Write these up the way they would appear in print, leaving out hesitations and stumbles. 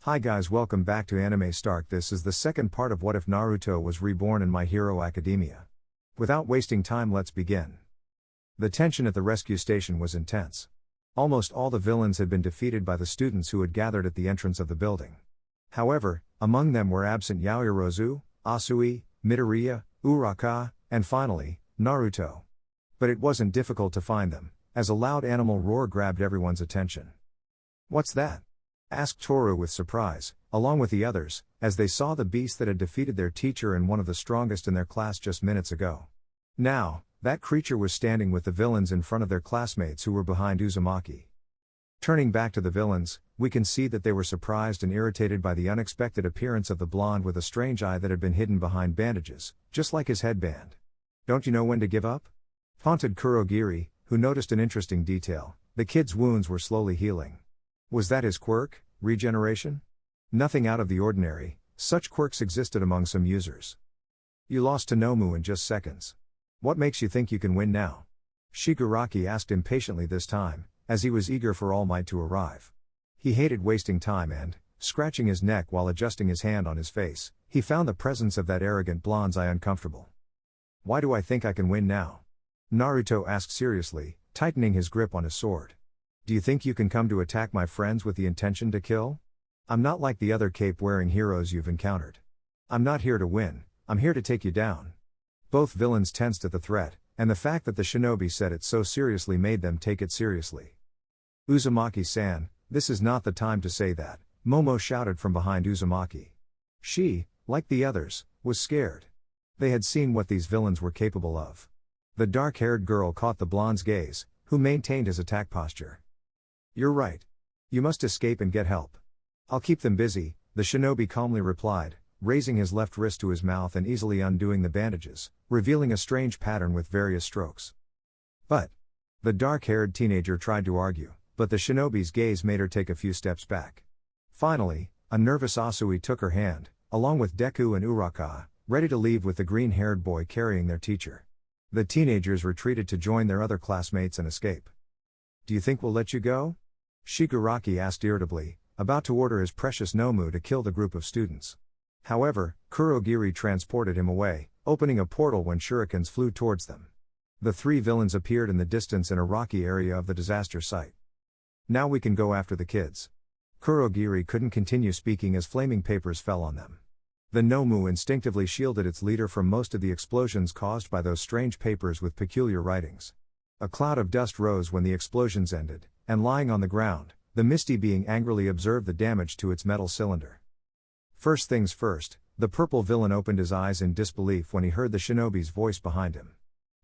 Hi guys, welcome back to Anime Stark. This is the second part of What If Naruto Was Reborn in My Hero Academia. Without wasting time, let's begin. The tension at the rescue station was intense. Almost all the villains had been defeated by the students who had gathered at the entrance of the building. However, among them were absent Yaoyorozu, Asui, Midoriya, Uraraka, and finally, Naruto. But it wasn't difficult to find them, as a loud animal roar grabbed everyone's attention. "What's that?" asked Toru with surprise, along with the others, as they saw the beast that had defeated their teacher and one of the strongest in their class just minutes ago. Now, that creature was standing with the villains in front of their classmates who were behind Uzumaki. Turning back to the villains, we can see that they were surprised and irritated by the unexpected appearance of the blonde with a strange eye that had been hidden behind bandages, just like his headband. "Don't you know when to give up?" taunted Kurogiri, who noticed an interesting detail: the kid's wounds were slowly healing. Was that his quirk, regeneration? Nothing out of the ordinary, such quirks existed among some users. "You lost to Nomu in just seconds. What makes you think you can win now?" Shigaraki asked impatiently this time, as he was eager for All Might to arrive. He hated wasting time and, scratching his neck while adjusting his hand on his face, he found the presence of that arrogant blonde's eye uncomfortable. "Why do I think I can win now?" Naruto asked seriously, tightening his grip on his sword. "Do you think you can come to attack my friends with the intention to kill? I'm not like the other cape-wearing heroes you've encountered. I'm not here to win, I'm here to take you down." Both villains tensed at the threat, and the fact that the shinobi said it so seriously made them take it seriously. "Uzumaki-san, this is not the time to say that," Momo shouted from behind Uzumaki. She, like the others, was scared. They had seen what these villains were capable of. The dark-haired girl caught the blonde's gaze, who maintained his attack posture. "You're right. You must escape and get help." "I'll keep them busy," the shinobi calmly replied, raising his left wrist to his mouth and easily undoing the bandages, revealing a strange pattern with various strokes. "But," the dark-haired teenager tried to argue, but the shinobi's gaze made her take a few steps back. Finally, a nervous Asui took her hand, along with Deku and Uraraka, ready to leave with the green-haired boy carrying their teacher. The teenagers retreated to join their other classmates and escape. "Do you think we'll let you go?" Shigaraki asked irritably, about to order his precious Nomu to kill the group of students. However, Kurogiri transported him away, opening a portal when shurikens flew towards them. The three villains appeared in the distance in a rocky area of the disaster site. "Now we can go after the kids." Kurogiri couldn't continue speaking as flaming papers fell on them. The Nomu instinctively shielded its leader from most of the explosions caused by those strange papers with peculiar writings. A cloud of dust rose when the explosions ended, and lying on the ground, the Misty Being angrily observed the damage to its metal cylinder. First things first, the purple villain opened his eyes in disbelief when he heard the shinobi's voice behind him.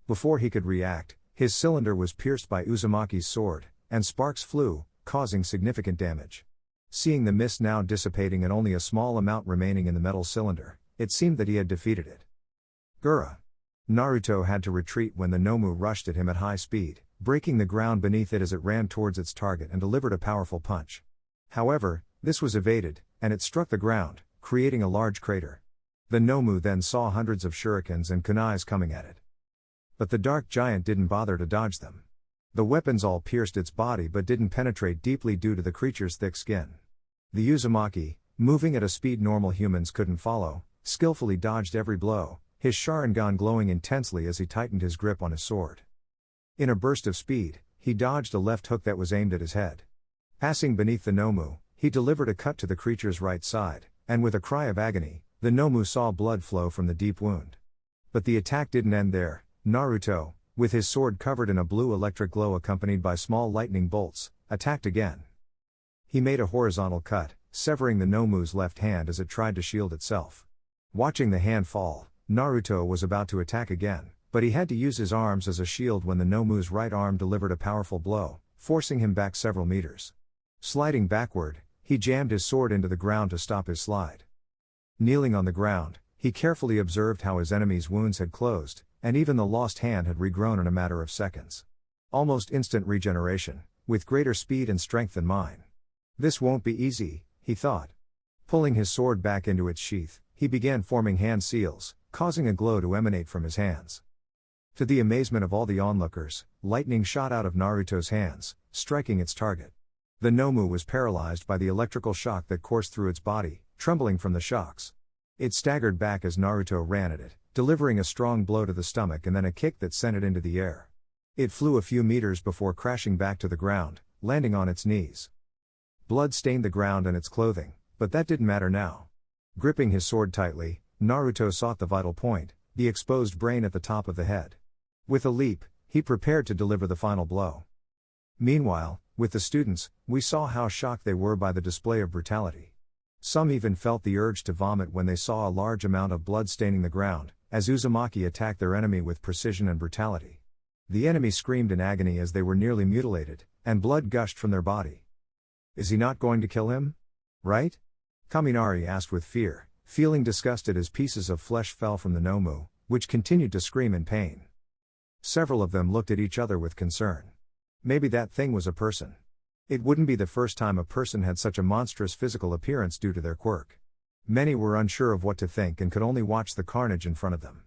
Before he could react, his cylinder was pierced by Uzumaki's sword, and sparks flew, causing significant damage. Seeing the mist now dissipating and only a small amount remaining in the metal cylinder, it seemed that he had defeated it. Gura. Naruto had to retreat when the Nomu rushed at him at high speed, breaking the ground beneath it as it ran towards its target and delivered a powerful punch. However, this was evaded, and it struck the ground, creating a large crater. The Nomu then saw hundreds of shurikens and kunais coming at it. But the dark giant didn't bother to dodge them. The weapons all pierced its body but didn't penetrate deeply due to the creature's thick skin. The Uzumaki, moving at a speed normal humans couldn't follow, skillfully dodged every blow, his Sharingan glowing intensely as he tightened his grip on his sword. In a burst of speed, he dodged a left hook that was aimed at his head. Passing beneath the Nomu, he delivered a cut to the creature's right side, and with a cry of agony, the Nomu saw blood flow from the deep wound. But the attack didn't end there. Naruto, with his sword covered in a blue electric glow accompanied by small lightning bolts, attacked again. He made a horizontal cut, severing the Nomu's left hand as it tried to shield itself. Watching the hand fall, Naruto was about to attack again, but he had to use his arms as a shield when the Nomu's right arm delivered a powerful blow, forcing him back several meters. Sliding backward, he jammed his sword into the ground to stop his slide. Kneeling on the ground, he carefully observed how his enemy's wounds had closed, and even the lost hand had regrown in a matter of seconds. Almost instant regeneration, with greater speed and strength than mine. "This won't be easy," he thought. Pulling his sword back into its sheath, he began forming hand seals, causing a glow to emanate from his hands. To the amazement of all the onlookers, lightning shot out of Naruto's hands, striking its target. The Nomu was paralyzed by the electrical shock that coursed through its body, trembling from the shocks. It staggered back as Naruto ran at it, delivering a strong blow to the stomach and then a kick that sent it into the air. It flew a few meters before crashing back to the ground, landing on its knees. Blood stained the ground and its clothing, but that didn't matter now. Gripping his sword tightly, Naruto sought the vital point, the exposed brain at the top of the head. With a leap, he prepared to deliver the final blow. Meanwhile, with the students, we saw how shocked they were by the display of brutality. Some even felt the urge to vomit when they saw a large amount of blood staining the ground, as Uzumaki attacked their enemy with precision and brutality. The enemy screamed in agony as they were nearly mutilated, and blood gushed from their body. "Is he not going to kill him? Right?" Kaminari asked with fear, feeling disgusted as pieces of flesh fell from the Nomu, which continued to scream in pain. Several of them looked at each other with concern. Maybe that thing was a person. It wouldn't be the first time a person had such a monstrous physical appearance due to their quirk. Many were unsure of what to think and could only watch the carnage in front of them.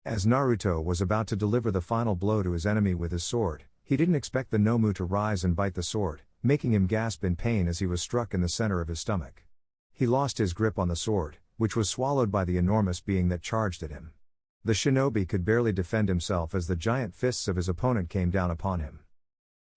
As Naruto was about to deliver the final blow to his enemy with his sword, he didn't expect the Nomu to rise and bite the sword, making him gasp in pain as he was struck in the center of his stomach. He lost his grip on the sword, which was swallowed by the enormous being that charged at him. The shinobi could barely defend himself as the giant fists of his opponent came down upon him.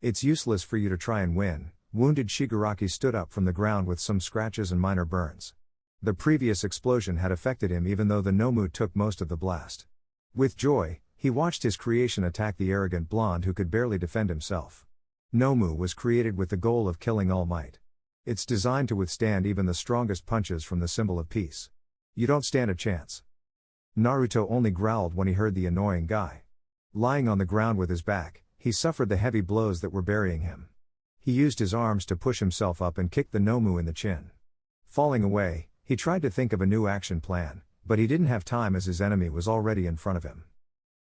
"It's useless for you to try and win." Wounded Shigaraki stood up from the ground with some scratches and minor burns. The previous explosion had affected him even though the Nomu took most of the blast. With joy, he watched his creation attack the arrogant blonde who could barely defend himself. Nomu was created with the goal of killing All Might. It's designed to withstand even the strongest punches from the symbol of peace. You don't stand a chance. Naruto only growled when he heard the annoying guy. Lying on the ground with his back, he suffered the heavy blows that were burying him. He used his arms to push himself up and kicked the Nomu in the chin. Falling away, he tried to think of a new action plan, but he didn't have time as his enemy was already in front of him.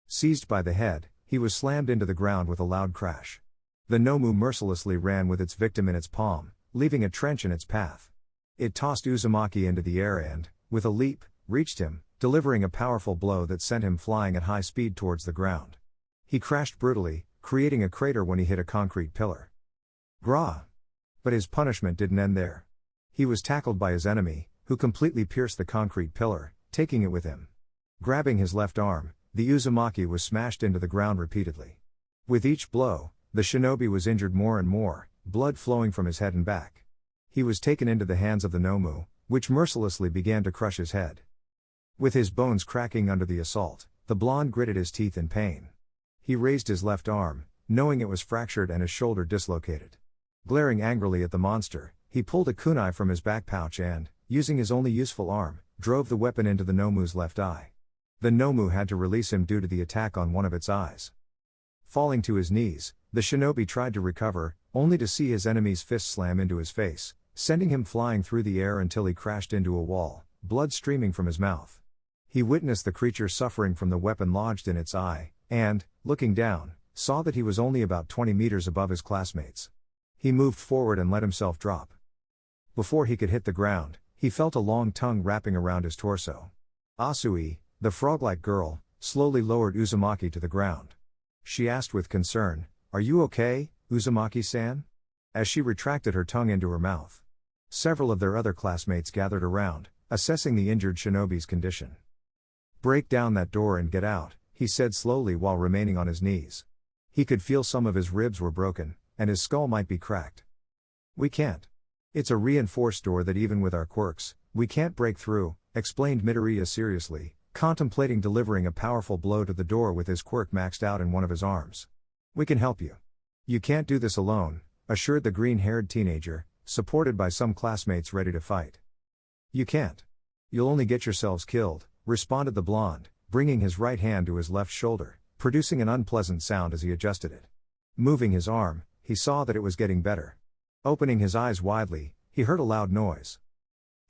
Seized by the head, he was slammed into the ground with a loud crash. The Nomu mercilessly ran with its victim in its palm, leaving a trench in its path. It tossed Uzumaki into the air and, with a leap, reached him, delivering a powerful blow that sent him flying at high speed towards the ground. He crashed brutally, creating a crater when he hit a concrete pillar. Grah! But his punishment didn't end there. He was tackled by his enemy, who completely pierced the concrete pillar, taking it with him. Grabbing his left arm, the Uzumaki was smashed into the ground repeatedly. With each blow, the shinobi was injured more and more, blood flowing from his head and back. He was taken into the hands of the Nomu, which mercilessly began to crush his head. With his bones cracking under the assault, the blonde gritted his teeth in pain. He raised his left arm, knowing it was fractured and his shoulder dislocated. Glaring angrily at the monster, he pulled a kunai from his back pouch and, using his only useful arm, drove the weapon into the Nomu's left eye. The Nomu had to release him due to the attack on one of its eyes. Falling to his knees, the shinobi tried to recover, only to see his enemy's fist slam into his face, sending him flying through the air until he crashed into a wall, blood streaming from his mouth. He witnessed the creature suffering from the weapon lodged in its eye, and, looking down, saw that he was only about 20 meters above his classmates. He moved forward and let himself drop. Before he could hit the ground, he felt a long tongue wrapping around his torso. Asui, the frog-like girl, slowly lowered Uzumaki to the ground. She asked with concern, "Are you okay, Uzumaki-san?" as she retracted her tongue into her mouth. Several of their other classmates gathered around, assessing the injured shinobi's condition. "Break down that door and get out," he said slowly while remaining on his knees. He could feel some of his ribs were broken, and his skull might be cracked. "We can't. It's a reinforced door that even with our quirks, we can't break through," explained Midoriya seriously, contemplating delivering a powerful blow to the door with his quirk maxed out in one of his arms. "We can help you." "You can't do this alone," assured the green-haired teenager, supported by some classmates ready to fight. "You can't. You'll only get yourselves killed," responded the blonde, bringing his right hand to his left shoulder, producing an unpleasant sound as he adjusted it. Moving his arm, he saw that it was getting better. Opening his eyes widely, he heard a loud noise.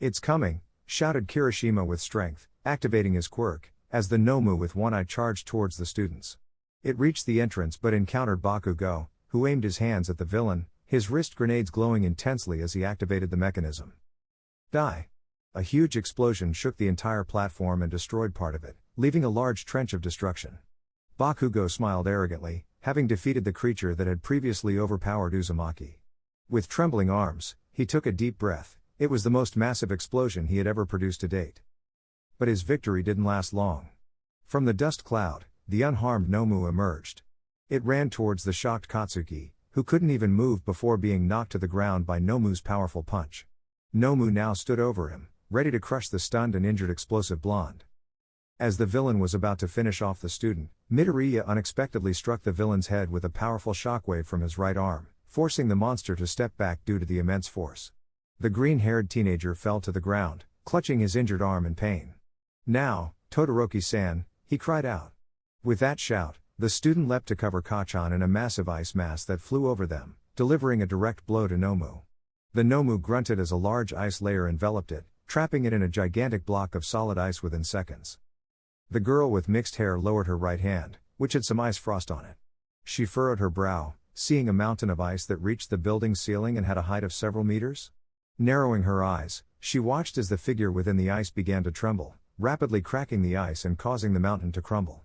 "It's coming," shouted Kirishima with strength, activating his quirk, as the Nomu with one eye charged towards the students. It reached the entrance but encountered Bakugo, who aimed his hands at the villain, his wrist grenades glowing intensely as he activated the mechanism. Die! A huge explosion shook the entire platform and destroyed part of it, leaving a large trench of destruction. Bakugo smiled arrogantly, having defeated the creature that had previously overpowered Uzumaki. With trembling arms, he took a deep breath. It was the most massive explosion he had ever produced to date. But his victory didn't last long. From the dust cloud, the unharmed Nomu emerged. It ran towards the shocked Katsuki, who couldn't even move before being knocked to the ground by Nomu's powerful punch. Nomu now stood over him, ready to crush the stunned and injured explosive blonde. As the villain was about to finish off the student, Midoriya unexpectedly struck the villain's head with a powerful shockwave from his right arm, forcing the monster to step back due to the immense force. The green-haired teenager fell to the ground, clutching his injured arm in pain. "Now, Todoroki-san," he cried out. With that shout, the student leapt to cover Kacchan in a massive ice mass that flew over them, delivering a direct blow to Nomu. The Nomu grunted as a large ice layer enveloped it, trapping it in a gigantic block of solid ice within seconds. The girl with mixed hair lowered her right hand, which had some ice frost on it. She furrowed her brow, seeing a mountain of ice that reached the building's ceiling and had a height of several meters. Narrowing her eyes, she watched as the figure within the ice began to tremble, rapidly cracking the ice and causing the mountain to crumble.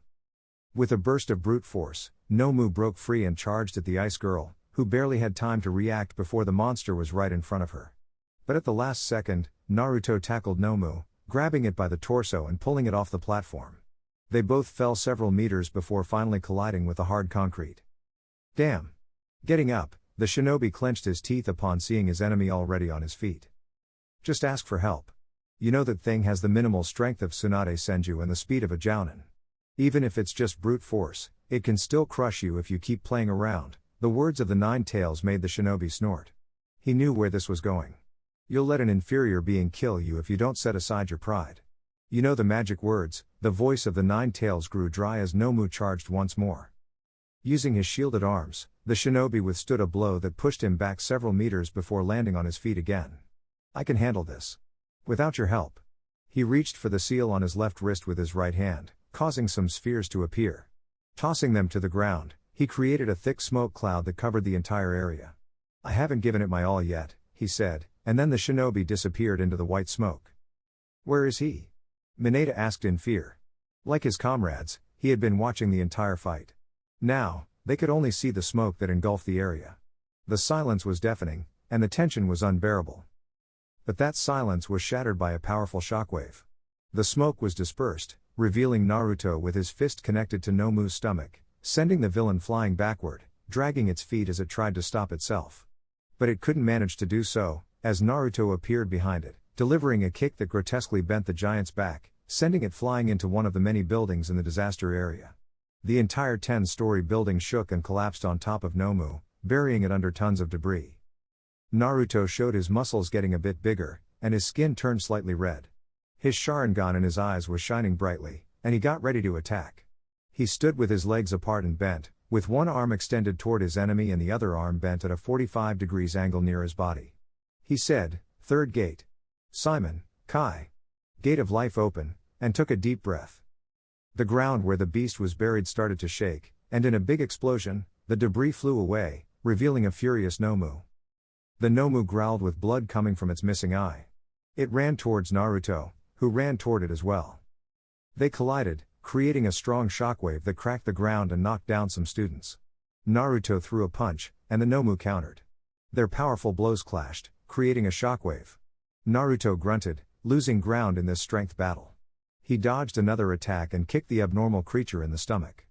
With a burst of brute force, Nomu broke free and charged at the ice girl, who barely had time to react before the monster was right in front of her. But at the last second, Naruto tackled Nomu, grabbing it by the torso and pulling it off the platform. They both fell several meters before finally colliding with the hard concrete. Damn! Getting up, the shinobi clenched his teeth upon seeing his enemy already on his feet. Just ask for help. You know that thing has the minimal strength of Tsunade Senju and the speed of a jounin. Even if it's just brute force, it can still crush you if you keep playing around. The words of the Nine Tails made the shinobi snort. He knew where this was going. You'll let an inferior being kill you if you don't set aside your pride. You know the magic words. The voice of the Nine Tails grew dry as Nomu charged once more. Using his shielded arms, the shinobi withstood a blow that pushed him back several meters before landing on his feet again. I can handle this. Without your help. He reached for the seal on his left wrist with his right hand, causing some spheres to appear. Tossing them to the ground, he created a thick smoke cloud that covered the entire area. I haven't given it my all yet, he said, and then the shinobi disappeared into the white smoke. Where is he? Mineta asked in fear. Like his comrades, he had been watching the entire fight. Now, they could only see the smoke that engulfed the area. The silence was deafening, and the tension was unbearable. But that silence was shattered by a powerful shockwave. The smoke was dispersed, revealing Naruto with his fist connected to Nomu's stomach, sending the villain flying backward, dragging its feet as it tried to stop itself. But it couldn't manage to do so, as Naruto appeared behind it, delivering a kick that grotesquely bent the giant's back, sending it flying into one of the many buildings in the disaster area. The entire 10-story building shook and collapsed on top of Nomu, burying it under tons of debris. Naruto showed his muscles getting a bit bigger, and his skin turned slightly red. His Sharingan in his eyes was shining brightly, and he got ready to attack. He stood with his legs apart and bent, with one arm extended toward his enemy and the other arm bent at a 45 degrees angle near his body. He said, "Third gate. Simon, Kai. Gate of life open," and took a deep breath. The ground where the beast was buried started to shake, and in a big explosion, the debris flew away, revealing a furious Nomu. The Nomu growled with blood coming from its missing eye. It ran towards Naruto, who ran toward it as well. They collided, creating a strong shockwave that cracked the ground and knocked down some students. Naruto threw a punch, and the Nomu countered. Their powerful blows clashed, creating a shockwave. Naruto grunted, losing ground in this strength battle. He dodged another attack and kicked the abnormal creature in the stomach.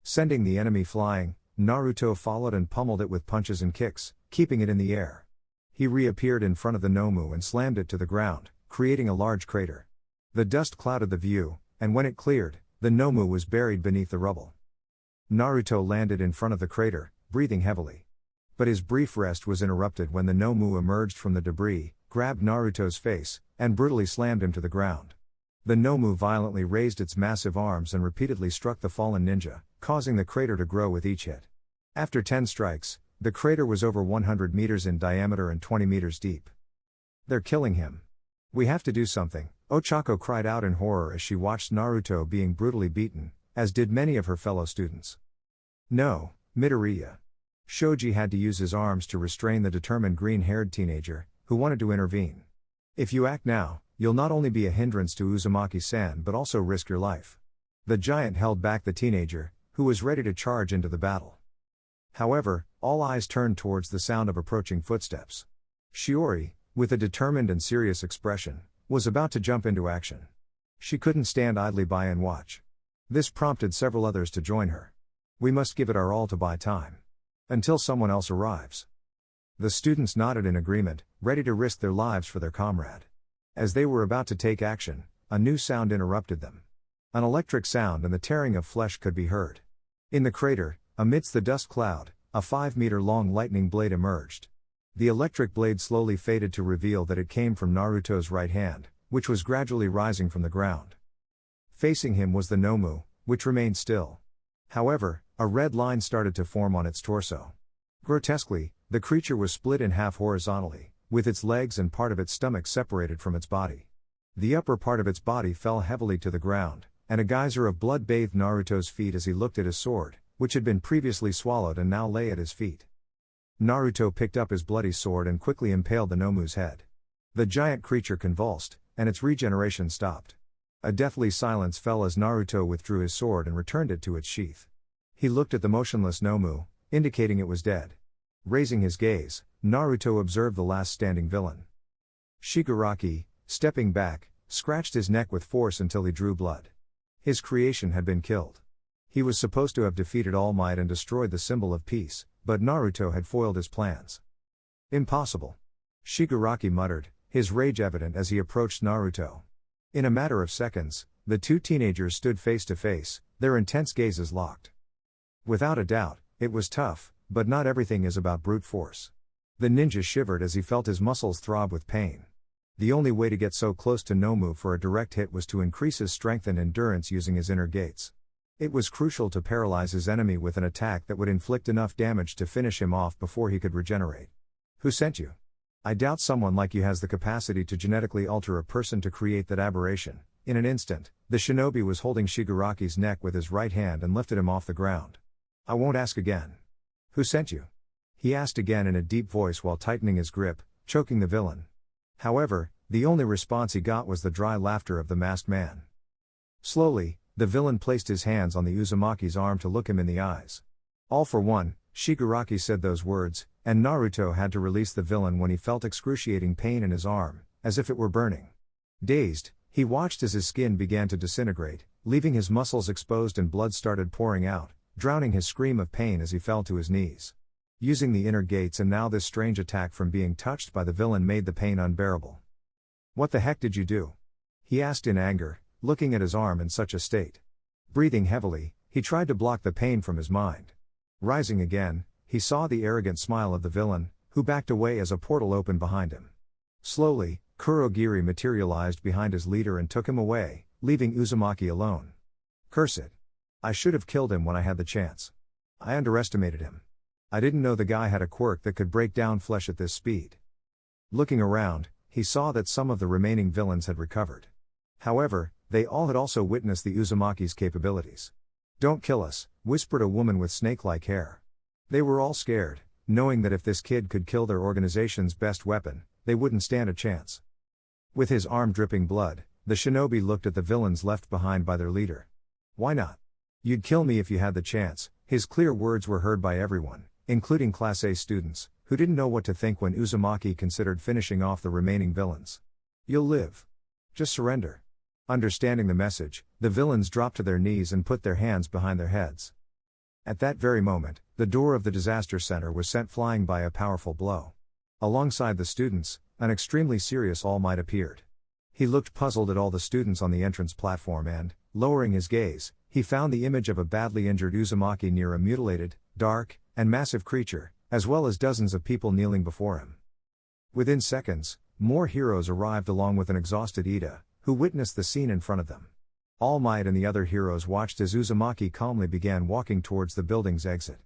Sending the enemy flying, Naruto followed and pummeled it with punches and kicks, keeping it in the air. He reappeared in front of the Nomu and slammed it to the ground, creating a large crater. The dust clouded the view, and when it cleared, the Nomu was buried beneath the rubble. Naruto landed in front of the crater, breathing heavily. But his brief rest was interrupted when the Nomu emerged from the debris, grabbed Naruto's face, and brutally slammed him to the ground. The Nomu violently raised its massive arms and repeatedly struck the fallen ninja, causing the crater to grow with each hit. After 10 strikes, the crater was over 100 meters in diameter and 20 meters deep. They're killing him. We have to do something, Ochako cried out in horror as she watched Naruto being brutally beaten, as did many of her fellow students. No, Midoriya. Shoji had to use his arms to restrain the determined green-haired teenager, who wanted to intervene. If you act now, you'll not only be a hindrance to Uzumaki-san but also risk your life. The giant held back the teenager, who was ready to charge into the battle. However, all eyes turned towards the sound of approaching footsteps. Shiori, with a determined and serious expression, was about to jump into action. She couldn't stand idly by and watch. This prompted several others to join her. We must give it our all to buy time. Until someone else arrives. The students nodded in agreement, ready to risk their lives for their comrade. As they were about to take action, a new sound interrupted them. An electric sound and the tearing of flesh could be heard. In the crater, amidst the dust cloud, a 5-meter-long lightning blade emerged. The electric blade slowly faded to reveal that it came from Naruto's right hand, which was gradually rising from the ground. Facing him was the Nomu, which remained still. However, a red line started to form on its torso. Grotesquely, the creature was split in half horizontally, with its legs and part of its stomach separated from its body. The upper part of its body fell heavily to the ground, and a geyser of blood bathed Naruto's feet as he looked at his sword, which had been previously swallowed and now lay at his feet. Naruto picked up his bloody sword and quickly impaled the Nomu's head. The giant creature convulsed, and its regeneration stopped. A deathly silence fell as Naruto withdrew his sword and returned it to its sheath. He looked at the motionless Nomu, indicating it was dead. Raising his gaze, Naruto observed the last standing villain. Shigaraki, stepping back, scratched his neck with force until he drew blood. His creation had been killed. He was supposed to have defeated All Might and destroyed the symbol of peace, but Naruto had foiled his plans. Impossible. Shigaraki muttered, his rage evident as he approached Naruto. In a matter of seconds, the two teenagers stood face to face, their intense gazes locked. Without a doubt, it was tough, but not everything is about brute force. The ninja shivered as he felt his muscles throb with pain. The only way to get so close to Nomu for a direct hit was to increase his strength and endurance using his inner gates. It was crucial to paralyze his enemy with an attack that would inflict enough damage to finish him off before he could regenerate. Who sent you? I doubt someone like you has the capacity to genetically alter a person to create that aberration. In an instant, the shinobi was holding Shigaraki's neck with his right hand and lifted him off the ground. I won't ask again. Who sent you? He asked again in a deep voice while tightening his grip, choking the villain. However, the only response he got was the dry laughter of the masked man. Slowly, the villain placed his hands on the Uzumaki's arm to look him in the eyes. All for one, Shigaraki said those words, and Naruto had to release the villain when he felt excruciating pain in his arm, as if it were burning. Dazed, he watched as his skin began to disintegrate, leaving his muscles exposed and blood started pouring out, drowning his scream of pain as he fell to his knees. Using the inner gates and now this strange attack from being touched by the villain made the pain unbearable. What the heck did you do? He asked in anger, looking at his arm in such a state. Breathing heavily, he tried to block the pain from his mind. Rising again, he saw the arrogant smile of the villain, who backed away as a portal opened behind him. Slowly, Kurogiri materialized behind his leader and took him away, leaving Uzumaki alone. Curse it. I should have killed him when I had the chance. I underestimated him. I didn't know the guy had a quirk that could break down flesh at this speed. Looking around, he saw that some of the remaining villains had recovered. However, they all had also witnessed the Uzumaki's capabilities. Don't kill us, whispered a woman with snake-like hair. They were all scared, knowing that if this kid could kill their organization's best weapon, they wouldn't stand a chance. With his arm dripping blood, the shinobi looked at the villains left behind by their leader. Why not? You'd kill me if you had the chance. His clear words were heard by everyone, including Class A students, who didn't know what to think when Uzumaki considered finishing off the remaining villains. You'll live. Just surrender. Understanding the message, the villains dropped to their knees and put their hands behind their heads. At that very moment, the door of the disaster center was sent flying by a powerful blow. Alongside the students, an extremely serious All Might appeared. He looked puzzled at all the students on the entrance platform and, lowering his gaze, he found the image of a badly injured Uzumaki near a mutilated, dark, and massive creature, as well as dozens of people kneeling before him. Within seconds, more heroes arrived along with an exhausted Ida, who witnessed the scene in front of them. All Might and the other heroes watched as Uzumaki calmly began walking towards the building's exit.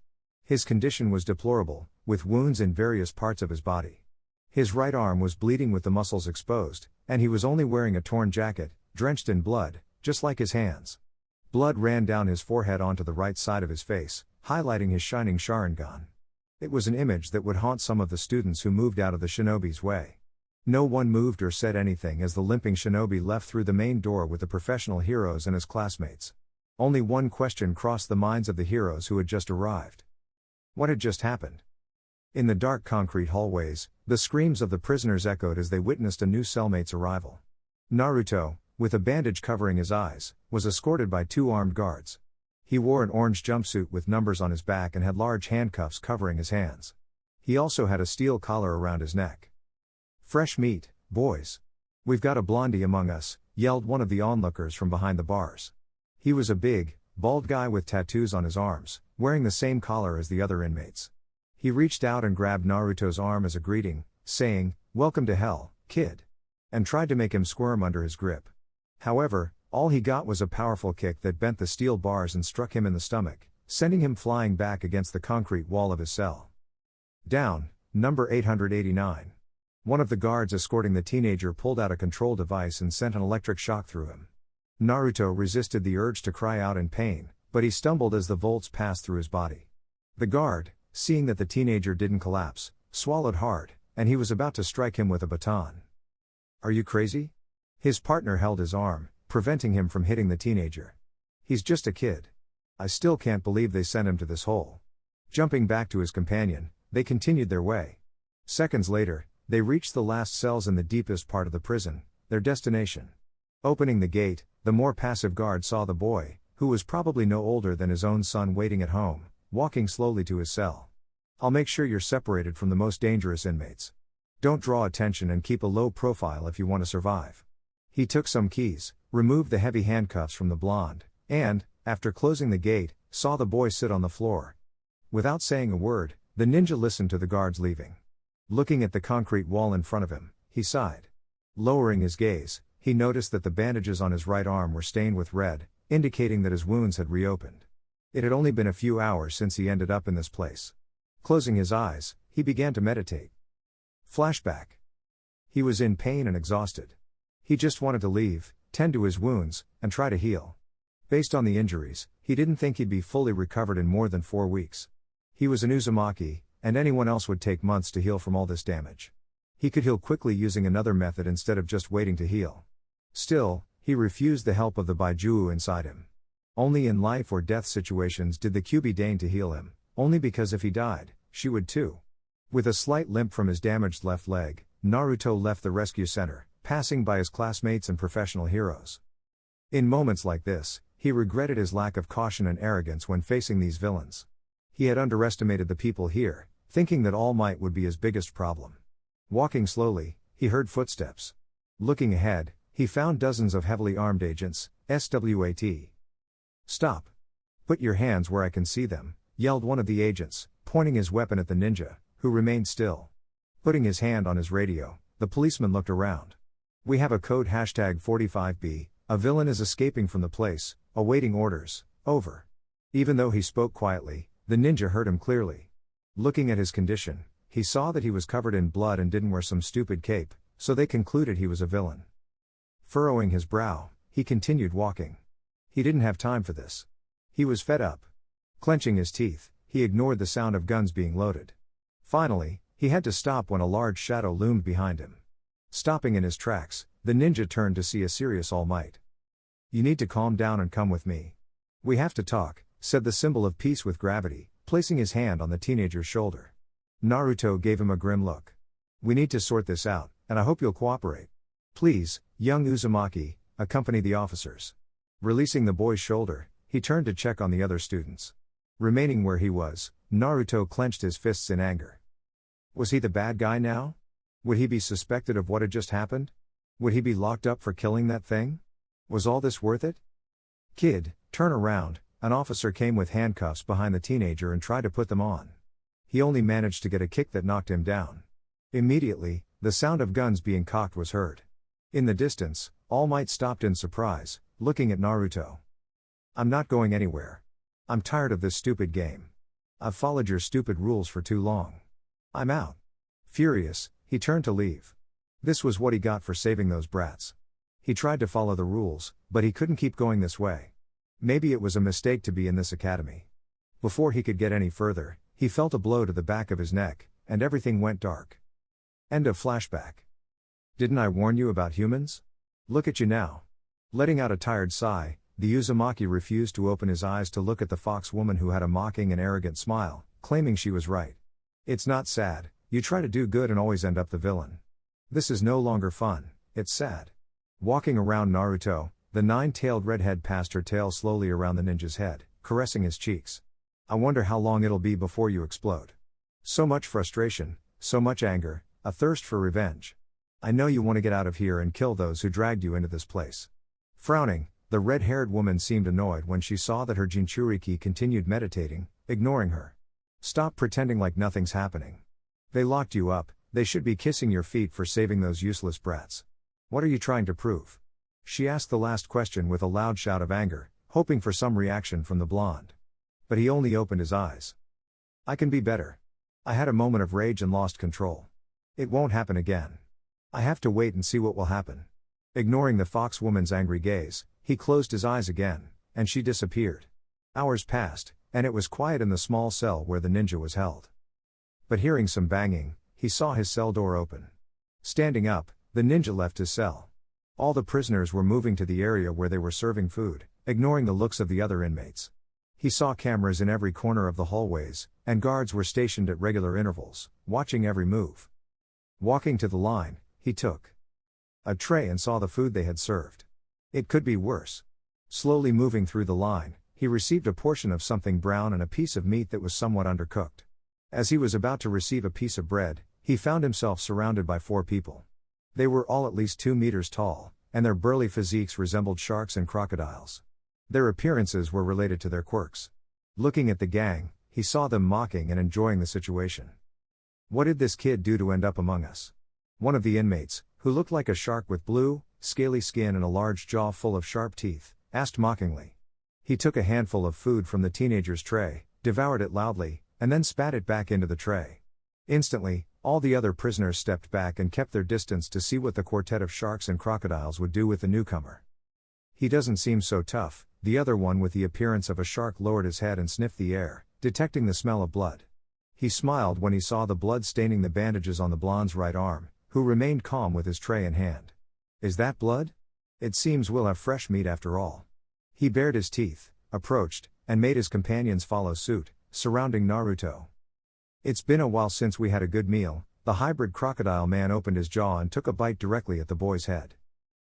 His condition was deplorable, with wounds in various parts of his body. His right arm was bleeding with the muscles exposed, and he was only wearing a torn jacket, drenched in blood, just like his hands. Blood ran down his forehead onto the right side of his face, highlighting his shining Sharingan. It was an image that would haunt some of the students who moved out of the shinobi's way. No one moved or said anything as the limping shinobi left through the main door with the professional heroes and his classmates. Only one question crossed the minds of the heroes who had just arrived. What had just happened? In the dark concrete hallways, the screams of the prisoners echoed as they witnessed a new cellmate's arrival. Naruto, with a bandage covering his eyes, was escorted by 2 armed guards. He wore an orange jumpsuit with numbers on his back and had large handcuffs covering his hands. He also had a steel collar around his neck. "Fresh meat, boys. We've got a blondie among us," yelled one of the onlookers from behind the bars. He was a big, bald guy with tattoos on his arms, wearing the same collar as the other inmates. He reached out and grabbed Naruto's arm as a greeting, saying, "Welcome to hell, kid," and tried to make him squirm under his grip. However, all he got was a powerful kick that bent the steel bars and struck him in the stomach, sending him flying back against the concrete wall of his cell. Down, number 889. One of the guards escorting the teenager pulled out a control device and sent an electric shock through him. Naruto resisted the urge to cry out in pain, but he stumbled as the volts passed through his body. The guard, seeing that the teenager didn't collapse, swallowed hard, and he was about to strike him with a baton. "Are you crazy?" His partner held his arm, preventing him from hitting the teenager. "He's just a kid. I still can't believe they sent him to this hole." Jumping back to his companion, they continued their way. Seconds later, they reached the last cells in the deepest part of the prison, their destination. Opening the gate, the more passive guard saw the boy, who was probably no older than his own son waiting at home, walking slowly to his cell. "I'll make sure you're separated from the most dangerous inmates. Don't draw attention and keep a low profile if you want to survive." He took some keys, removed the heavy handcuffs from the blonde, and, after closing the gate, saw the boy sit on the floor. Without saying a word, the ninja listened to the guards leaving. Looking at the concrete wall in front of him, he sighed. Lowering his gaze, he noticed that the bandages on his right arm were stained with red, indicating that his wounds had reopened. It had only been a few hours since he ended up in this place. Closing his eyes, he began to meditate. Flashback. He was in pain and exhausted. He just wanted to leave, tend to his wounds, and try to heal. Based on the injuries, he didn't think he'd be fully recovered in more than 4 weeks. He was an Uzumaki, and anyone else would take months to heal from all this damage. He could heal quickly using another method instead of just waiting to heal. Still, he refused the help of the Baijuu inside him. Only in life or death situations did the Kyuubi deign to heal him, only because if he died, she would too. With a slight limp from his damaged left leg, Naruto left the rescue center, passing by his classmates and professional heroes. In moments like this, he regretted his lack of caution and arrogance when facing these villains. He had underestimated the people here, thinking that All Might would be his biggest problem. Walking slowly, he heard footsteps. Looking ahead, he found dozens of heavily armed agents, SWAT. "Stop. Put your hands where I can see them," yelled one of the agents, pointing his weapon at the ninja, who remained still. Putting his hand on his radio, the policeman looked around. "We have a code #45B, a villain is escaping from the place, awaiting orders, over." Even though he spoke quietly, the ninja heard him clearly. Looking at his condition, he saw that he was covered in blood and didn't wear some stupid cape, so they concluded he was a villain. Furrowing his brow, he continued walking. He didn't have time for this. He was fed up. Clenching his teeth, he ignored the sound of guns being loaded. Finally, he had to stop when a large shadow loomed behind him. Stopping in his tracks, the ninja turned to see a serious All Might. "You need to calm down and come with me. We have to talk," said the symbol of peace with gravity, placing his hand on the teenager's shoulder. Naruto gave him a grim look. "We need to sort this out, and I hope you'll cooperate. Please, young Uzumaki, accompany the officers." Releasing the boy's shoulder, he turned to check on the other students. Remaining where he was, Naruto clenched his fists in anger. Was he the bad guy now? Would he be suspected of what had just happened? Would he be locked up for killing that thing? Was all this worth it? "Kid, turn around," an officer came with handcuffs behind the teenager and tried to put them on. He only managed to get a kick that knocked him down. Immediately, the sound of guns being cocked was heard. In the distance, All Might stopped in surprise, looking at Naruto. "I'm not going anywhere. I'm tired of this stupid game. I've followed your stupid rules for too long. I'm out." Furious, he turned to leave. This was what he got for saving those brats. He tried to follow the rules, but he couldn't keep going this way. Maybe it was a mistake to be in this academy. Before he could get any further, he felt a blow to the back of his neck, and everything went dark. End of flashback. Didn't I warn you about humans? Look at you now. Letting out a tired sigh, the Uzumaki refused to open his eyes to look at the fox woman who had a mocking and arrogant smile, claiming she was right. It's not sad, you try to do good and always end up the villain. This is no longer fun, it's sad. Walking around Naruto, the nine-tailed redhead passed her tail slowly around the ninja's head, caressing his cheeks. I wonder how long it'll be before you explode. So much frustration, so much anger, a thirst for revenge. I know you want to get out of here and kill those who dragged you into this place. Frowning, the red-haired woman seemed annoyed when she saw that her Jinchuriki continued meditating, ignoring her. Stop pretending like nothing's happening. They locked you up, they should be kissing your feet for saving those useless brats. What are you trying to prove? She asked the last question with a loud shout of anger, hoping for some reaction from the blonde. But he only opened his eyes. I can be better. I had a moment of rage and lost control. It won't happen again. I have to wait and see what will happen. Ignoring the fox woman's angry gaze, he closed his eyes again, and she disappeared. Hours passed, and it was quiet in the small cell where the ninja was held. But hearing some banging, he saw his cell door open. Standing up, the ninja left his cell. All the prisoners were moving to the area where they were serving food, ignoring the looks of the other inmates. He saw cameras in every corner of the hallways, and guards were stationed at regular intervals, watching every move. Walking to the line, he took a tray and saw the food they had served. It could be worse. Slowly moving through the line, he received a portion of something brown and a piece of meat that was somewhat undercooked. As he was about to receive a piece of bread, he found himself surrounded by 4 people. They were all at least 2 meters tall, and their burly physiques resembled sharks and crocodiles. Their appearances were related to their quirks. Looking at the gang, he saw them mocking and enjoying the situation. What did this kid do to end up among us? One of the inmates, who looked like a shark with blue, scaly skin and a large jaw full of sharp teeth, asked mockingly. He took a handful of food from the teenager's tray, devoured it loudly, and then spat it back into the tray. Instantly, all the other prisoners stepped back and kept their distance to see what the quartet of sharks and crocodiles would do with the newcomer. He doesn't seem so tough, the other one with the appearance of a shark lowered his head and sniffed the air, detecting the smell of blood. He smiled when he saw the blood staining the bandages on the blonde's right arm, who remained calm with his tray in hand. Is that blood? It seems we'll have fresh meat after all. He bared his teeth, approached, and made his companions follow suit, surrounding Naruto. It's been a while since we had a good meal. The hybrid crocodile man opened his jaw and took a bite directly at the boy's head.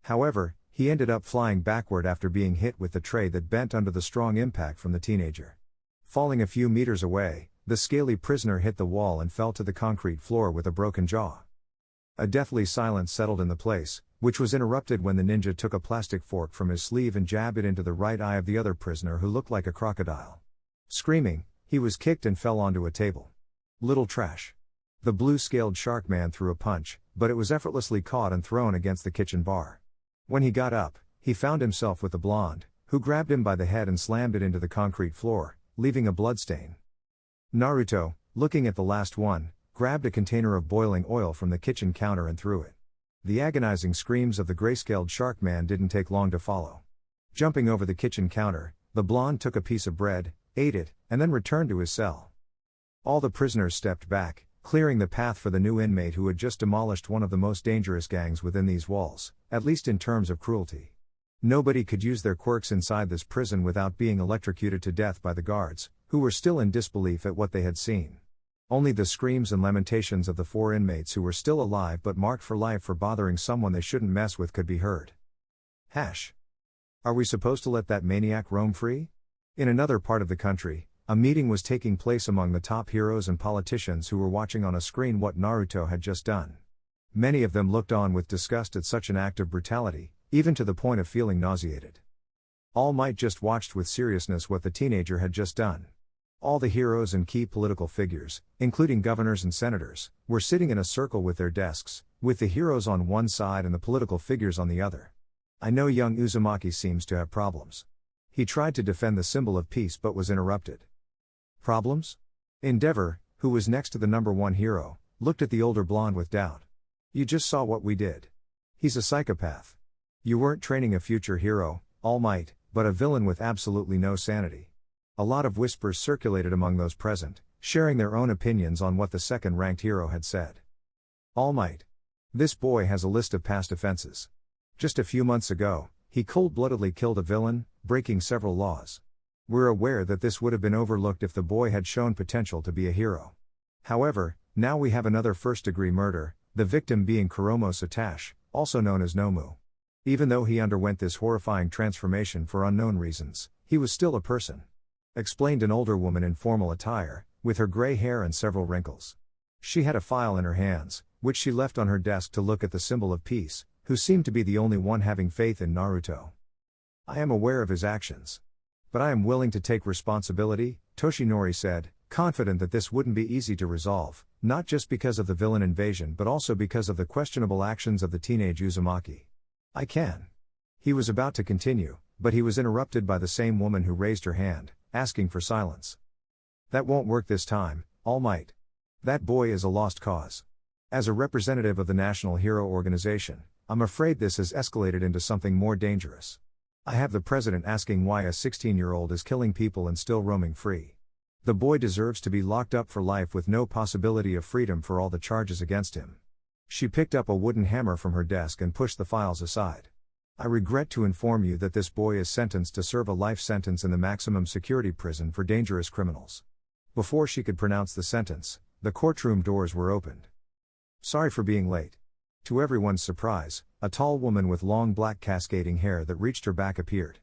However, he ended up flying backward after being hit with the tray that bent under the strong impact from the teenager. Falling a few meters away, the scaly prisoner hit the wall and fell to the concrete floor with a broken jaw. A deathly silence settled in the place, which was interrupted when the ninja took a plastic fork from his sleeve and jabbed it into the right eye of the other prisoner who looked like a crocodile. Screaming, he was kicked and fell onto a table. Little trash. The blue-scaled shark man threw a punch, but it was effortlessly caught and thrown against the kitchen bar. When he got up, he found himself with the blonde, who grabbed him by the head and slammed it into the concrete floor, leaving a bloodstain. Naruto, looking at the last one, grabbed a container of boiling oil from the kitchen counter and threw it. The agonizing screams of the gray-scaled shark man didn't take long to follow. Jumping over the kitchen counter, the blonde took a piece of bread, ate it, and then returned to his cell. All the prisoners stepped back, clearing the path for the new inmate who had just demolished one of the most dangerous gangs within these walls, at least in terms of cruelty. Nobody could use their quirks inside this prison without being electrocuted to death by the guards, who were still in disbelief at what they had seen. Only the screams and lamentations of the 4 inmates who were still alive but marked for life for bothering someone they shouldn't mess with could be heard. Are we supposed to let that maniac roam free? In another part of the country, a meeting was taking place among the top heroes and politicians who were watching on a screen what Naruto had just done. Many of them looked on with disgust at such an act of brutality, even to the point of feeling nauseated. All Might just watched with seriousness what the teenager had just done. All the heroes and key political figures, including governors and senators, were sitting in a circle with their desks, with the heroes on one side and the political figures on the other. I know young Uzumaki seems to have problems. He tried to defend the symbol of peace but was interrupted. Problems? Endeavor, who was next to the number 1 hero, looked at the older blonde with doubt. You just saw what we did. He's a psychopath. You weren't training a future hero, All Might, but a villain with absolutely no sanity. A lot of whispers circulated among those present, sharing their own opinions on what the second-ranked hero had said. All Might. This boy has a list of past offenses. Just a few months ago, he cold-bloodedly killed a villain, breaking several laws. We're aware that this would have been overlooked if the boy had shown potential to be a hero. However, now we have another first-degree murder, the victim being Kuromo Satoshi, also known as Nomu. Even though he underwent this horrifying transformation for unknown reasons, he was still a person. Explained an older woman in formal attire, with her gray hair and several wrinkles. She had a file in her hands, which she left on her desk to look at the symbol of peace, who seemed to be the only one having faith in Naruto. I am aware of his actions. But I am willing to take responsibility, Toshinori said, confident that this wouldn't be easy to resolve, not just because of the villain invasion but also because of the questionable actions of the teenage Uzumaki. I can. He was about to continue, but he was interrupted by the same woman who raised her hand, asking for silence. That won't work this time, All Might. That boy is a lost cause. As a representative of the National Hero Organization, I'm afraid this has escalated into something more dangerous. I have the president asking why a 16-year-old is killing people and still roaming free. The boy deserves to be locked up for life with no possibility of freedom for all the charges against him. She picked up a wooden hammer from her desk and pushed the files aside. I regret to inform you that this boy is sentenced to serve a life sentence in the maximum security prison for dangerous criminals. Before she could pronounce the sentence, the courtroom doors were opened. Sorry for being late. To everyone's surprise, a tall woman with long black cascading hair that reached her back appeared.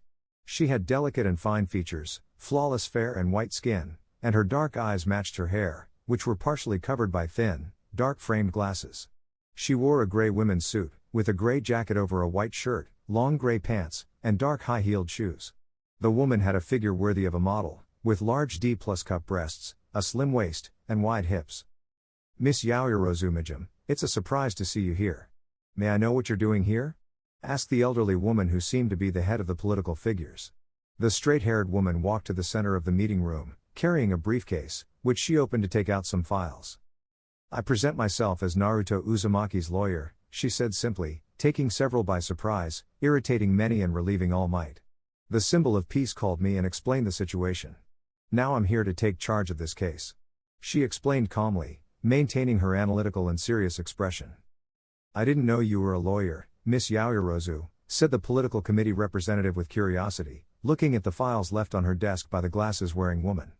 She had delicate and fine features, flawless fair and white skin, and her dark eyes matched her hair, which were partially covered by thin, dark-framed glasses. She wore a gray women's suit, with a gray jacket over a white shirt, long gray pants, and dark high-heeled shoes. The woman had a figure worthy of a model, with large D-plus cup breasts, a slim waist, and wide hips. Miss Yaoyorozu, it's a surprise to see you here. May I know what you're doing here? Asked the elderly woman who seemed to be the head of the political figures. The straight-haired woman walked to the center of the meeting room, carrying a briefcase, which she opened to take out some files. I present myself as Naruto Uzumaki's lawyer, she said simply, taking several by surprise, irritating many and relieving All Might. The symbol of peace called me and explained the situation. Now I'm here to take charge of this case. She explained calmly, maintaining her analytical and serious expression. I didn't know you were a lawyer, Miss Yaoyorozu, said the political committee representative with curiosity, looking at the files left on her desk by the glasses-wearing woman.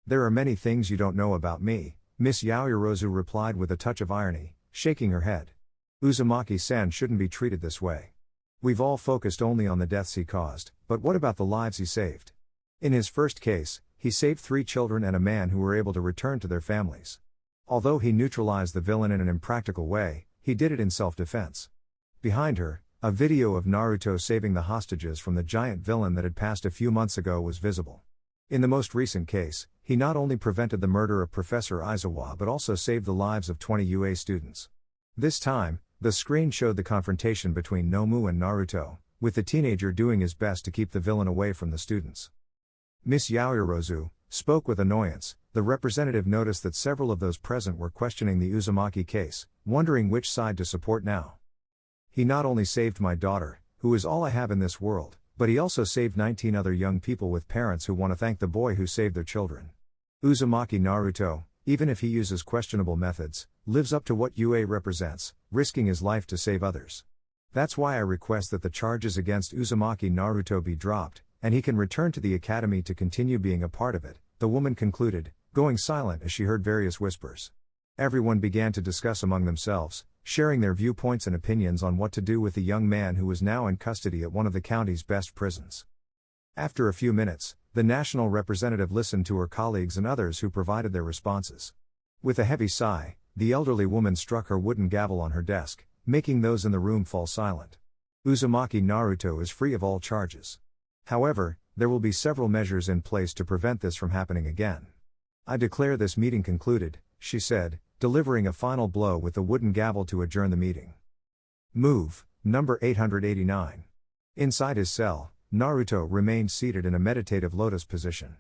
There are many things you don't know about me, Miss Yaoyorozu replied with a touch of irony, shaking her head. Uzumaki-san shouldn't be treated this way. We've all focused only on the deaths he caused, but what about the lives he saved? In his first case, he saved 3 children and a man who were able to return to their families. Although he neutralized the villain in an impractical way, he did it in self-defense. Behind her, a video of Naruto saving the hostages from the giant villain that had passed a few months ago was visible. In the most recent case, he not only prevented the murder of Professor Aizawa but also saved the lives of 20 UA students. This time, the screen showed the confrontation between Nomu and Naruto, with the teenager doing his best to keep the villain away from the students. Miss Yaoyorozu spoke with annoyance. The representative noticed that several of those present were questioning the Uzumaki case, wondering which side to support now. He not only saved my daughter, who is all I have in this world, but he also saved 19 other young people with parents who want to thank the boy who saved their children. Uzumaki Naruto, even if he uses questionable methods, lives up to what UA represents, risking his life to save others. That's why I request that the charges against Uzumaki Naruto be dropped, and he can return to the academy to continue being a part of it, the woman concluded, going silent as she heard various whispers. Everyone began to discuss among themselves, sharing their viewpoints and opinions on what to do with the young man who was now in custody at one of the county's best prisons. After a few minutes, the national representative listened to her colleagues and others who provided their responses. With a heavy sigh, the elderly woman struck her wooden gavel on her desk, making those in the room fall silent. Uzumaki Naruto is free of all charges. However, there will be several measures in place to prevent this from happening again. I declare this meeting concluded, she said, delivering a final blow with the wooden gavel to adjourn the meeting. Move, number 889. Inside his cell, Naruto remained seated in a meditative lotus position.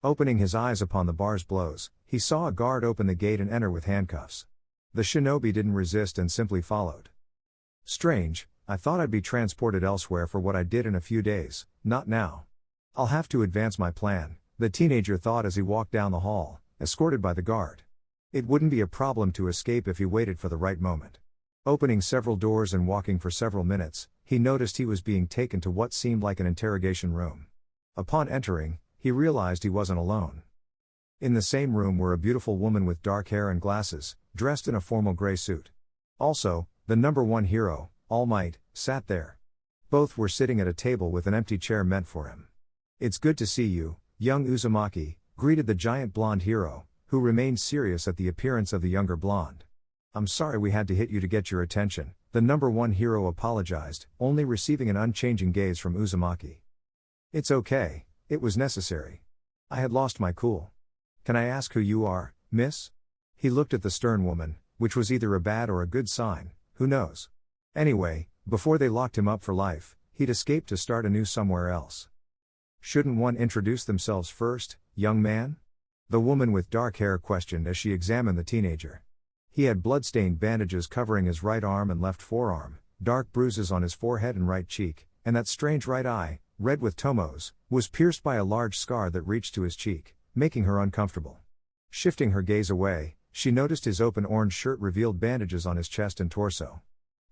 Opening his eyes upon the bar's blows, he saw a guard open the gate and enter with handcuffs. The shinobi didn't resist and simply followed. Strange, I thought I'd be transported elsewhere for what I did in a few days, not now. I'll have to advance my plan, the teenager thought as he walked down the hall, escorted by the guard. It wouldn't be a problem to escape if he waited for the right moment. Opening several doors and walking for several minutes, he noticed he was being taken to what seemed like an interrogation room. Upon entering, he realized he wasn't alone. In the same room were a beautiful woman with dark hair and glasses, dressed in a formal gray suit. Also, the number one hero, All Might, sat there. Both were sitting at a table with an empty chair meant for him. "It's good to see you, young Uzumaki," greeted the giant blonde hero, who remained serious at the appearance of the younger blonde. "I'm sorry we had to hit you to get your attention," the number one hero apologized, only receiving an unchanging gaze from Uzumaki. "It's okay, it was necessary. I had lost my cool. Can I ask who you are, miss?" He looked at the stern woman, which was either a bad or a good sign, who knows. Anyway, before they locked him up for life, he'd escaped to start anew somewhere else. "Shouldn't one introduce themselves first, young man?" the woman with dark hair questioned as she examined the teenager. He had blood-stained bandages covering his right arm and left forearm, dark bruises on his forehead and right cheek, and that strange right eye, red with tomos, was pierced by a large scar that reached to his cheek, making her uncomfortable. Shifting her gaze away, she noticed his open orange shirt revealed bandages on his chest and torso.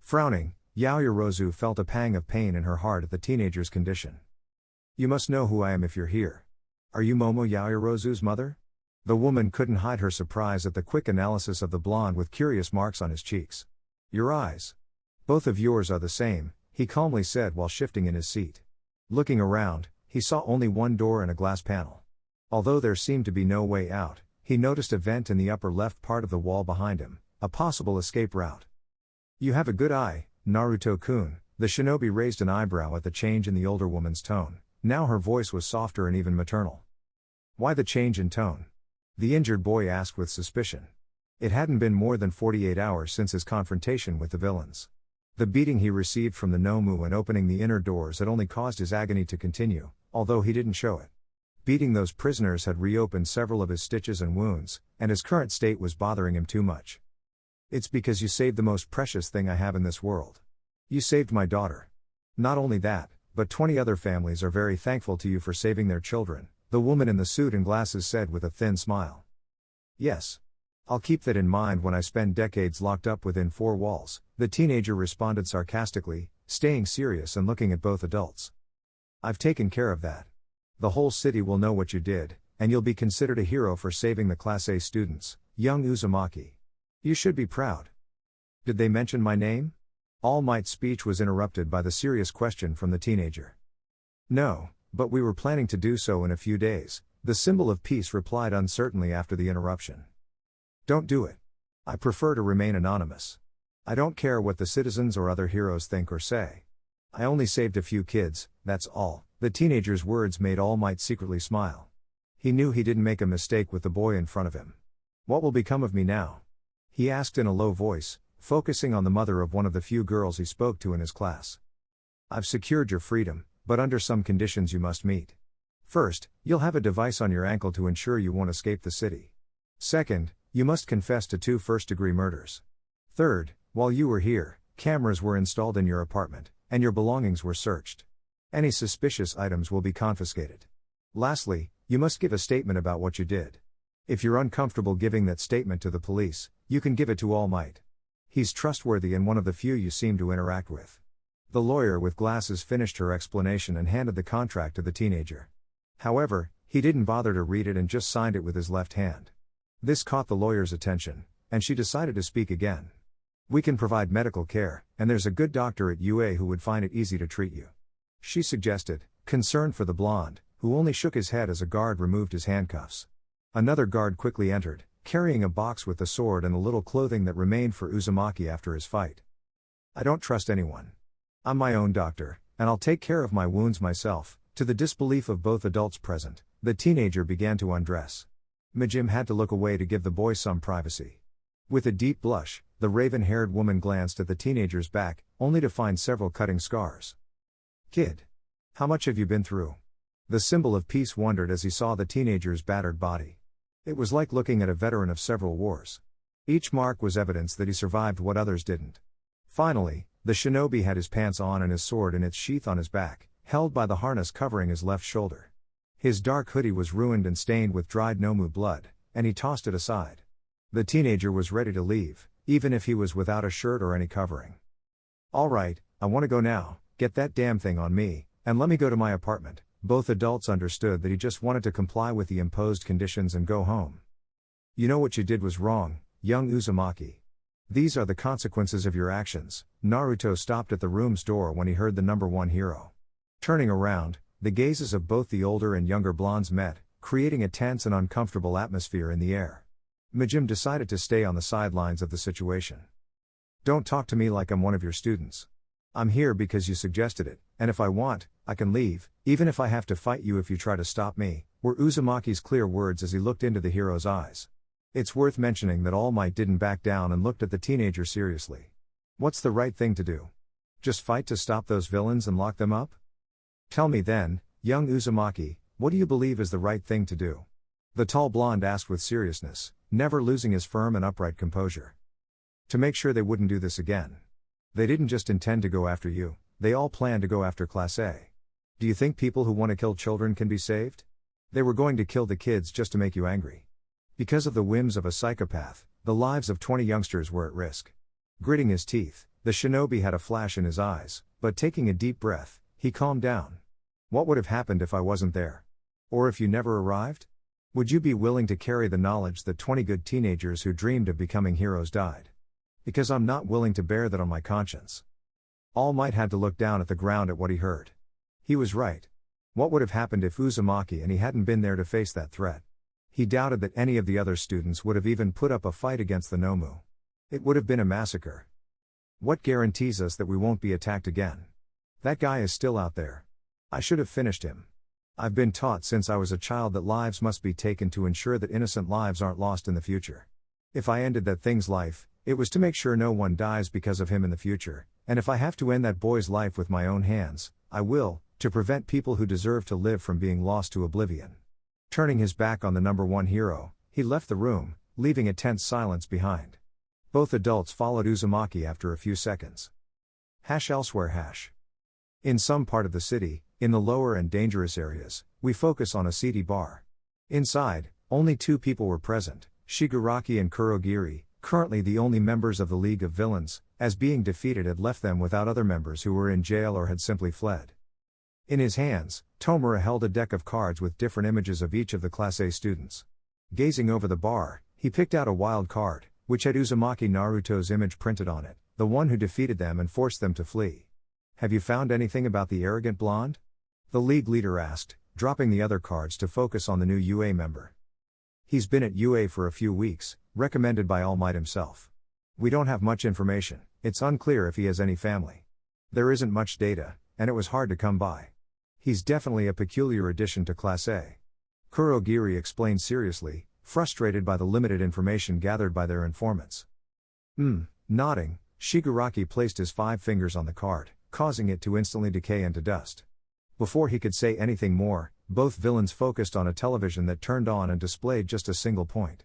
Frowning, Yaoyorozu felt a pang of pain in her heart at the teenager's condition. "You must know who I am if you're here. Are you Momo Yaoyorozu's mother?" The woman couldn't hide her surprise at the quick analysis of the blonde with curious marks on his cheeks. "Your eyes. Both of yours are the same," he calmly said while shifting in his seat. Looking around, he saw only one door and a glass panel. Although there seemed to be no way out, he noticed a vent in the upper left part of the wall behind him, a possible escape route. "You have a good eye, Naruto-kun," the shinobi raised an eyebrow at the change in the older woman's tone. Now her voice was softer and even maternal. "Why the change in tone?" the injured boy asked with suspicion. It hadn't been more than 48 hours since his confrontation with the villains. The beating he received from the Nomu and opening the inner doors had only caused his agony to continue, although he didn't show it. Beating those prisoners had reopened several of his stitches and wounds, and his current state was bothering him too much. "It's because you saved the most precious thing I have in this world. You saved my daughter. Not only that, but 20 other families are very thankful to you for saving their children," the woman in the suit and glasses said with a thin smile. "Yes. I'll keep that in mind when I spend decades locked up within 4 walls," the teenager responded sarcastically, staying serious and looking at both adults. "I've taken care of that. The whole city will know what you did, and you'll be considered a hero for saving the Class A students, young Uzumaki. You should be proud." "Did they mention my name?" All Might's speech was interrupted by the serious question from the teenager. "No, but we were planning to do so in a few days," the symbol of peace replied uncertainly after the interruption. "Don't do it. I prefer to remain anonymous. I don't care what the citizens or other heroes think or say. I only saved a few kids, that's all." The teenager's words made All Might secretly smile. He knew he didn't make a mistake with the boy in front of him. "What will become of me now?" he asked in a low voice, focusing on the mother of one of the few girls he spoke to in his class. "I've secured your freedom, but under some conditions you must meet. First, you'll have a device on your ankle to ensure you won't escape the city. Second, you must confess to 2 first-degree murders. Third, while you were here, cameras were installed in your apartment, and your belongings were searched. Any suspicious items will be confiscated. Lastly, you must give a statement about what you did. If you're uncomfortable giving that statement to the police, you can give it to All Might. He's trustworthy and one of the few you seem to interact with." The lawyer with glasses finished her explanation and handed the contract to the teenager. However, he didn't bother to read it and just signed it with his left hand. This caught the lawyer's attention, and she decided to speak again. "We can provide medical care, and there's a good doctor at UA who would find it easy to treat you," she suggested, concerned for the blonde, who only shook his head as a guard removed his handcuffs. Another guard quickly entered, carrying a box with the sword and the little clothing that remained for Uzumaki after his fight. "I don't trust anyone. I'm my own doctor, and I'll take care of my wounds myself." To the disbelief of both adults present, the teenager began to undress. Majim had to look away to give the boy some privacy. With a deep blush, the raven-haired woman glanced at the teenager's back, only to find several cutting scars. "Kid, how much have you been through?" The symbol of peace wondered as he saw the teenager's battered body. It was like looking at a veteran of several wars. Each mark was evidence that he survived what others didn't. Finally, the shinobi had his pants on and his sword in its sheath on his back, held by the harness covering his left shoulder. His dark hoodie was ruined and stained with dried Nomu blood, and he tossed it aside. The teenager was ready to leave, even if he was without a shirt or any covering. "All right, I want to go now, get that damn thing on me, and let me go to my apartment," both adults understood that he just wanted to comply with the imposed conditions and go home. You know what you did was wrong, young Uzumaki. These are the consequences of your actions. Naruto stopped at the room's door when he heard the number one hero. Turning around, the gazes of both the older and younger blondes met, creating a tense and uncomfortable atmosphere in the air. Majim decided to stay on the sidelines of the situation. Don't talk to me like I'm one of your students. I'm here because you suggested it, and if I want, I can leave, even if I have to fight you if you try to stop me, were Uzumaki's clear words as he looked into the hero's eyes. It's worth mentioning that All Might didn't back down and looked at the teenager seriously. What's the right thing to do? Just fight to stop those villains and lock them up? Tell me then, young Uzumaki, what do you believe is the right thing to do? The tall blonde asked with seriousness, never losing his firm and upright composure. To make sure they wouldn't do this again. They didn't just intend to go after you, they all planned to go after Class A. Do you think people who want to kill children can be saved? They were going to kill the kids just to make you angry. Because of the whims of a psychopath, the lives of 20 youngsters were at risk. Gritting his teeth, the shinobi had a flash in his eyes, but taking a deep breath, he calmed down. What would have happened if I wasn't there? Or if you never arrived? Would you be willing to carry the knowledge that 20 good teenagers who dreamed of becoming heroes died? Because I'm not willing to bear that on my conscience. All Might had to look down at the ground at what he heard. He was right. What would have happened if Uzumaki and he hadn't been there to face that threat? He doubted that any of the other students would have even put up a fight against the Nomu. It would have been a massacre. What guarantees us that we won't be attacked again? That guy is still out there. I should have finished him. I've been taught since I was a child that lives must be taken to ensure that innocent lives aren't lost in the future. If I ended that thing's life, it was to make sure no one dies because of him in the future, and if I have to end that boy's life with my own hands, I will, to prevent people who deserve to live from being lost to oblivion. Turning his back on the number one hero, he left the room, leaving a tense silence behind. Both adults followed Uzumaki after a few seconds. Elsewhere. In some part of the city, in the lower and dangerous areas, we focus on a seedy bar. Inside, only two people were present, Shigaraki and Kurogiri, currently the only members of the League of Villains, as being defeated had left them without other members who were in jail or had simply fled. In his hands, Tomura held a deck of cards with different images of each of the Class A students. Gazing over the bar, he picked out a wild card, which had Uzumaki Naruto's image printed on it, the one who defeated them and forced them to flee. Have you found anything about the arrogant blonde? The league leader asked, dropping the other cards to focus on the new UA member. He's been at UA for a few weeks, recommended by All Might himself. We don't have much information, it's unclear if he has any family. There isn't much data, and it was hard to come by. He's definitely a peculiar addition to Class A. Kurogiri explained seriously, frustrated by the limited information gathered by their informants. Nodding, Shigaraki placed his 5 fingers on the card, causing it to instantly decay into dust. Before he could say anything more, both villains focused on a television that turned on and displayed just a single point.